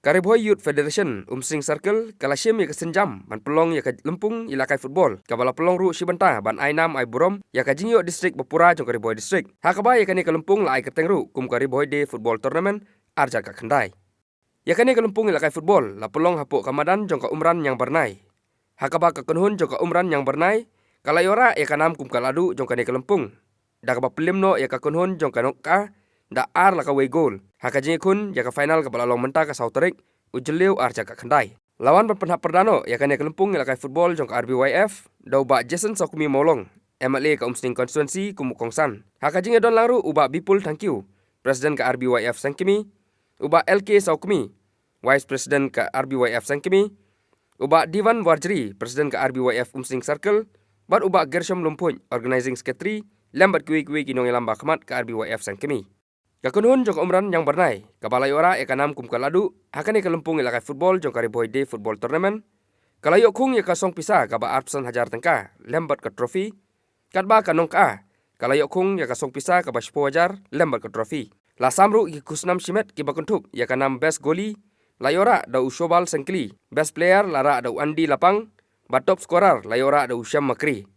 Karibhoy Youth Federation Umsing Circle Kalashim ya kesenjam ban pelong ya ke lempung ilakai football kabala pelong ru Shibanta ban Ainam ai Burom ya ke Jingyo district Bapura jong Karibhoy district. Hakaba ya kani ke lempung la ai ketengru kum Karibhoy Day football tournament arja ka khandai. Ya kani ke lempung ilakai football la pelong hapuk Kamadan jong ka umran yang bernai. Hakaba ka kunhun jong ka umran yang bernai kalayora ya kanam kum kaladu jong kani ke lempung. Dakaba pelimno ya ka kunhun jong ka nokka da ar la ka way goal. Hakajing kun ya ka final ka balalong menta ka Sauterik ujeliu arja ka khandai. Lawan berpenhap perdano ya kan ya kelempung ilakai football jong ka RBYF dau ba Jason Sokumi Molong MLA ka Umsing Constituency Kumukongsan. Hakajing don laru uba Bipul Tangkiu Presiden ka RBYF Sangkimi uba LK Sokumi Vice President ka RBYF Sangkimi uba Divan Warjri Presiden ka RBYF Umsing Circle bat uba Gershom Lumpuny Organizing Secretary lambat kui-kui kinong ilamba khamat ka RBYF Sangkimi. Kakunhun jong umran yang bernai, kabalayora ekanam kum kaladu, hakani kelempung ilakai football jong Karibhoy Day football tournament. Kalayok kung ya kasong pisa kaba arpsan hajar tengka, lembat ke trofi. Katba kanong ka, kalayok kung ya kasong pisa kaba 10 hajar, lembat ke trofi. La samru ki kusnam shimet ki bakuntuk ya kanam best goalie, layora da ushobal sengkli, best player lara da Andi Lapang, bat top scorer layora da Usyam Makri.